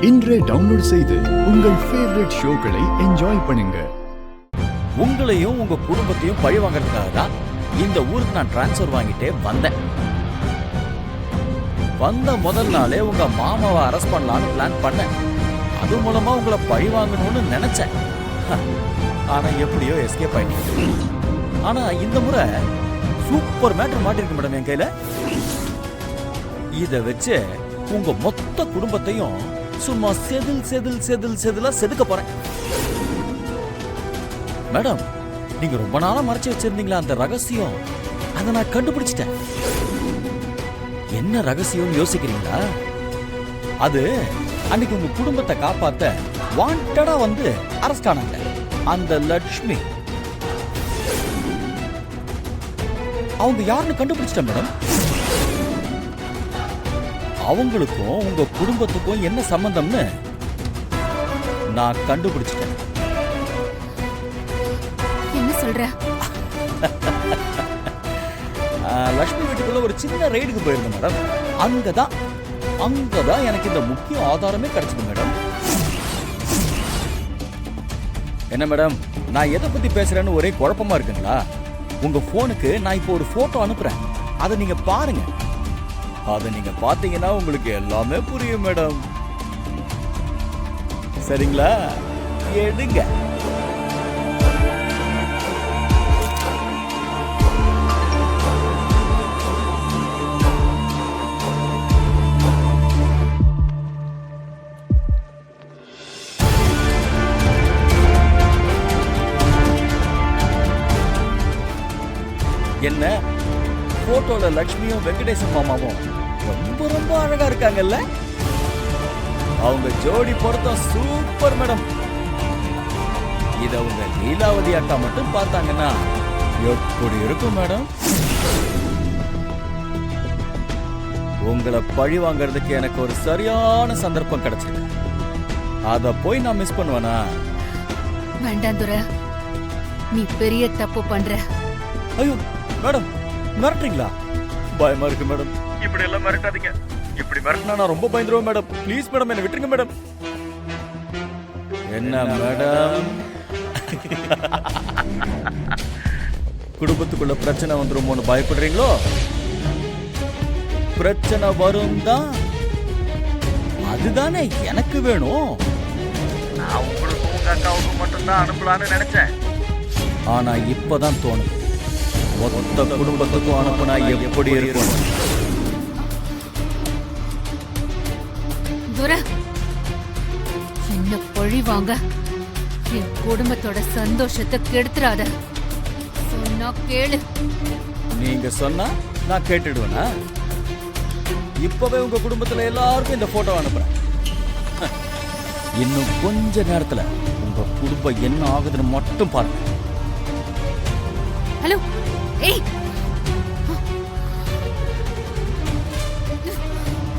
இன்றே டவுன்லோட் செய்து உங்கள் ஃபேவரட் ஷோக்களை என்ஜாய் பண்ணுங்க. உங்களையும் உங்க குடும்பத்தையும் பழி வாங்கறதுக்காக தான் இந்த ஊருக்கு நான் டிரான்ஸ்ஃபர் வாங்கிட்டே வந்தேன். வந்த முதல் நாளே உங்க மாமாவை அரெஸ்ட் பண்ணலான்னு பிளான் பண்ணேன். அது மூலமா உங்களை பழி வாங்கணும்னு நினைச்சேன். ஆனா எப்படியோ எஸ்கேப் ஆயிட்டீங்க. ஆனா இந்த முறை சூப்பர் மேட்டர் மாட்டிருக்கு மேடம் என் கையில. இத வச்சு உங்க மொத்த குடும்பத்தையும் சும்மா செதிலா செதுக்க போறேன். மேடம், நீங்க ரொம்ப நாளா மறைச்சு வச்சிருந்தீங்களா அந்த ரகசியம்? அதை நான் கண்டுபிடிச்சிட்டேன். என்ன ரகசியம் யோசிக்கிறீங்களா? அது அன்னைக்கு உங்க குடும்பத்தை காப்பாத்த வாண்டடா வந்து அரெஸ்ட் ஆனாங்க அந்த லட்சுமி. அவங்க யாருன்னு கண்டுபிடிச்சிட்டேன் மேடம். அவங்களுக்கும் உங்க குடும்பத்துக்கும் என்ன சம்பந்தம்னு நான் கண்டுபிடிச்சிட்டேன். என்ன சொல்ற? லட்சுமி வீட்டுக்குள்ள ஒரு சின்ன ரைடுக்கு போயிருந்தேன் மேடம். அங்கதான் எனக்கு இந்த முக்கிய ஆதாரமே கிடைச்சது மேடம். என்ன மேடம், நான் எதை பத்தி பேசுறேன்னு ஒரே குழப்பமா இருக்குங்களா? உங்க போனுக்கு நான் இப்போ ஒரு போட்டோ அனுப்புறேன். அதை நீங்க பாருங்க. அதை நீங்க பாத்தீங்கன்னா உங்களுக்கு எல்லாமே புரியும் மேடம். சரிங்களா? எடுங்க. என்ன போட்டோல லட்சுமியும் வெங்கடேசன் மாமாவும் ரொம்ப ரொம்ப அழகா இருக்காங்கல்ல? அவங்க ஜோடி பொருத்தம் சூப்பர் மேடம். இத அவங்க லீலாவதி அக்கா மட்டும் பார்த்தாங்கன்னா எப்படி இருக்கும் மேடம்? உங்களை பழி வாங்கறதுக்கு எனக்கு ஒரு சரியான சந்தர்ப்பம் கிடைச்சது. அத போய் நான் மிஸ் பண்ணுவேனா? வேண்டாம் துரை, நீ பெரிய தப்பு பண்ற. ஐயோ மேடம், மிரட்டுறீங்களா? பயமா இருக்கு மேடம். இப்படி எல்லாம் மிரட்டாதீங்க. இப்படி மிரட்டினா நான் ரொம்ப பயந்துருவேன் மேடம். ப்ளீஸ் மேடம், என்ன விட்டுருங்க மேடம். என்ன மேடம், குடும்பத்துக்குள்ள பிரச்சனை வந்துருமோன்னு பயப்படுறீங்களோ? பிரச்சனை வரும் தான், அதுதானே எனக்கு வேணும். நான் உங்களுக்கும் உங்க அக்காவுக்கும் மட்டும்தான் அனுப்பலான்னு நினைச்சேன். ஆனா இப்பதான் தோணுது, மொத்த குடும்பத்துக்கும் அனுப்புனா எப்படி இருக்கும்? துரை, என்ன பழி வாங்க என் குடும்பத்தோட சந்தோஷத்தை கெடுத்துறாத. சொன்னா கேளு. நீங்க சொன்னா நான் கேட்டுடுவேனா? இப்பவே உங்க குடும்பத்துல எல்லாருக்கும் இந்த போட்டோ அனுப்புறேன். இன்னும் கொஞ்ச நேரத்துல உங்க குடும்பம் என்ன ஆகுதுன்னு மட்டும் பாருங்க. ஹலோ, ஏய்.